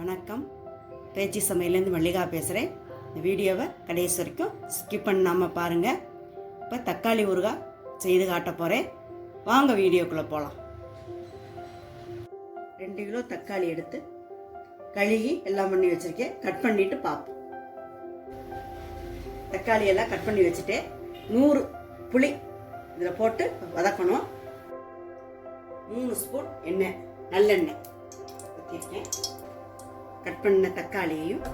வணக்கம். பேச்சு சமையலேருந்து மல்லிகா பேசுகிறேன். இந்த வீடியோவை கடைசி வரைக்கும் ஸ்கிப் பண்ணாமல் பாருங்கள். இப்போ தக்காளி ஊறுகாய் செய்து காட்ட போகிறேன். வாங்க வீடியோக்குள்ளே போகலாம். 2 கிலோ தக்காளி எடுத்து கழுகி எல்லாம் பண்ணி வச்சுருக்கேன். கட் பண்ணிவிட்டு பார்ப்போம். தக்காளி எல்லாம் கட் பண்ணி வச்சுட்டு 100 புளி இதில் போட்டு வதக்கணும். 3 ஸ்பூன் எண்ணெய், நல்லெண்ணெய் ஊற்றிருக்கேன். கட் பண்ண தக்காளியையும்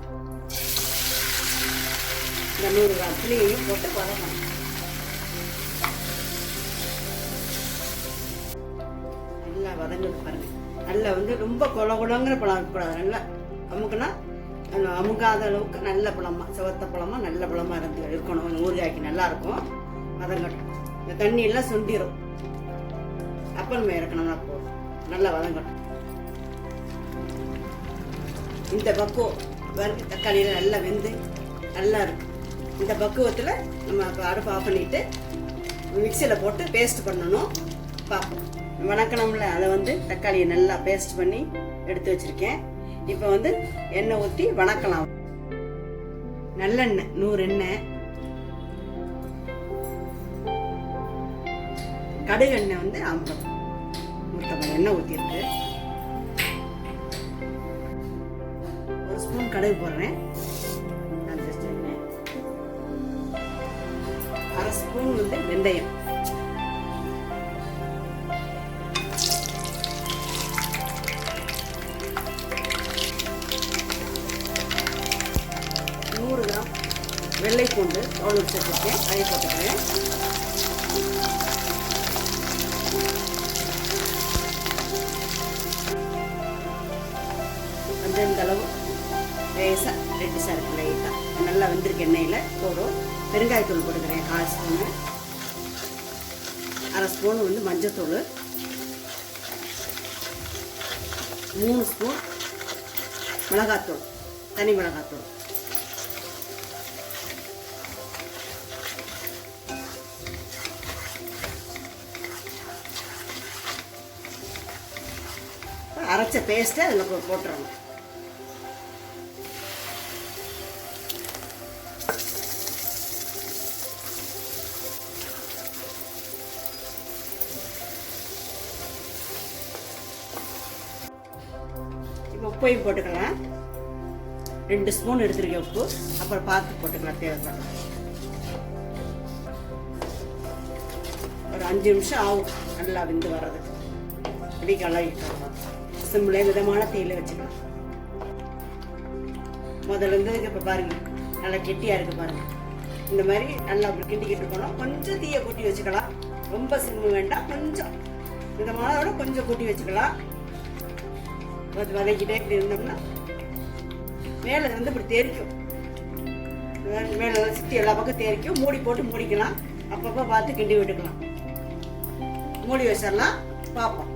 இந்த 100 கிராம் புளியையும் போட்டு வதக்கணும். நல்லா வதங்குது பாருங்க. நல்லா ரொம்ப குளங்குற பழம் இருக்கக்கூடாது. நல்லா அமுக்குனா அமுக்காத அளவுக்கு நல்ல பழமா, சிவத்த பழமா நல்ல பழமா இருக்கணும். ஊறுகாய்க்கு நல்லா இருக்கும். வதங்கட்டும். இந்த தண்ணி எல்லாம் சுண்டிரும். அப்போ நம்ம இறக்கணும்னா போதும். நல்லா வதங்கட்டும். இந்த பக்குவம் வறுத்து தக்காளியில் நல்லா வெந்து நல்லா இருக்கும். இந்த பக்குவத்தில் நம்ம அடுப்பு ஆஃப் பண்ணிட்டு மிக்சியில் போட்டு பேஸ்ட் பண்ணணும். பார்ப்போம். வணக்கணும்ல, அதை தக்காளியை நல்லா பேஸ்ட் பண்ணி எடுத்து வச்சுருக்கேன். இப்போ எண்ணெய் ஊற்றி வணக்கலாம். நல்லெண்ணெய் 100 எண்ணெய், கடுகு எண்ணெய் 50 எண்ணெய் ஊற்றிருக்கு. 1 ஸ்பூன் கடுகு போடுறேன். 1/2 ஸ்பூன் வெந்தயம், 100 கிராம் வெள்ளை பூண்டு தோல் உரிச்சு வச்சுருக்கேன். அதை போட்டுக்கிறேன். இந்த அளவு லேசாக ரெட்டிஷாக இருக்கு. லைட்டாக நல்லா வெந்திருக்கு. எண்ணெயில் போடும். பெருங்காயத்தூள் போட்டுக்கிறேன் 1/4 ஸ்பூனு. 1/2 ஸ்பூன் மஞ்சத்தூள், 3 ஸ்பூன் மிளகாத்தூள், தனி மிளகாத்தூள், அரைச்ச பேஸ்ட்டை அதில் போட்டுறணும். இப்போ உப்பையும் போட்டுக்கலாம். 2 ஸ்பூன் எடுத்துருக்கேன் உப்பு. அப்புறம் பார்த்து போட்டுக்கலாம் தேவைப்படும். ஒரு 5 நிமிஷம் ஆகும் நல்லா வெந்து வர்றதுக்கு. இப்படி கலக்கிக்கலாம். சிம்ல மிதமான தீயில வச்சுக்கலாம். முதல்ல இப்போ பாருங்க, நல்லா கெட்டியாக இருக்குது பாருங்க. இந்த மாதிரி நல்லா அப்படி கிண்டிக்கிட்டு இருக்கணும். கொஞ்சம் தீயை கூட்டி வச்சுக்கலாம். ரொம்ப சிம்மு வேண்டாம். கொஞ்சம் மிதமானோட கொஞ்சம் கூட்டி வச்சுக்கலாம். வதக்கிட்டே இப்படி இருந்தோம்னா மேலே இப்படி தேரிக்கும். மேலே சுற்றி எல்லா பக்கம் தேரிக்கும். மூடி போட்டு மூடிக்கலாம். அப்பப்போ பார்த்து கிண்டி விட்டுக்கலாம். மூடி வச்சிடலாம். பார்ப்போம்.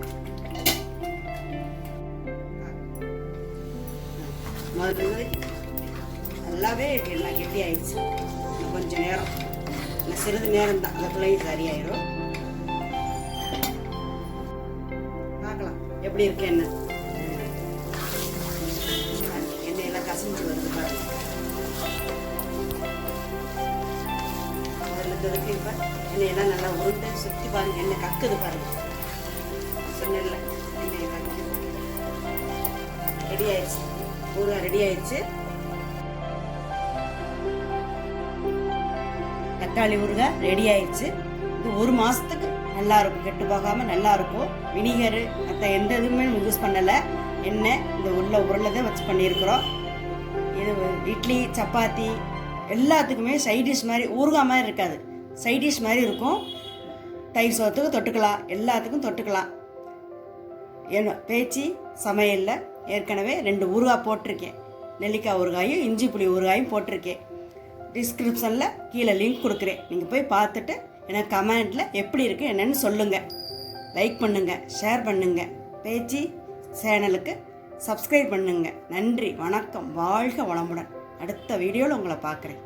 முதல்ல நல்லாவே எல்லாம் கெட்டி ஆயிடுச்சு. கொஞ்சம் நேரம், சிறிது நேரம் தான், அதுக்குள்ளேயும் சரியாயிரும். பார்க்கலாம் எப்படி இருக்கு. எண்ணெயெல்லாம் கசிஞ்சு வருது பாருங்க. முதல்ல இப்போ எண்ணெயெல்லாம் நல்லா உருண்டை சுற்றி பாருங்க. எண்ணெய் கக்குது பாருங்க. சொன்ன எண்ணெயெல்லாம் ரெடி ஆயிடுச்சு. ஊறுகாய் ரெடி ஆயிடுச்சு. தக்காளி ஊறுகாய் ரெடி ஆயிடுச்சு. இது 1 மாதத்துக்கு நல்லா இருக்கும். கெட்டு போகாமல் நல்லா இருக்கும். வினிகரு மற்ற எந்த இதுவுமே யூஸ் பண்ணலை. எண்ணெய் இந்த உருளைதான் வச்சு பண்ணியிருக்கிறோம். இது இட்லி, சப்பாத்தி எல்லாத்துக்குமே சைடிஷ் மாதிரி, ஊறுகாய் மாதிரி இருக்காது, சைடிஷ் மாதிரி இருக்கும். தயிர் சோத்துக்கு தொட்டுக்கலாம், எல்லாத்துக்கும் தொட்டுக்கலாம். என்ன பேச்சு சமையலில் ஏற்கனவே 2 ஊறுகாய் போட்டிருக்கேன். நெல்லிக்காய் ஊறுகாயும் இஞ்சி புளி ஊறுகாயும் போட்டிருக்கேன். டிஸ்கிரிப்ஷனில் கீழே லிங்க் கொடுக்குறேன். நீங்கள் போய் பார்த்துட்டு எனக்கு கமெண்ட்டில் எப்படி இருக்குது என்னென்னு சொல்லுங்கள். லைக் பண்ணுங்கள், ஷேர் பண்ணுங்கள். பேச்சு சேனலுக்கு சப்ஸ்கிரைப் பண்ணுங்கள். நன்றி, வணக்கம், வாழ்க வளமுடன். அடுத்த வீடியோவில் உங்களை பார்க்குறேன்.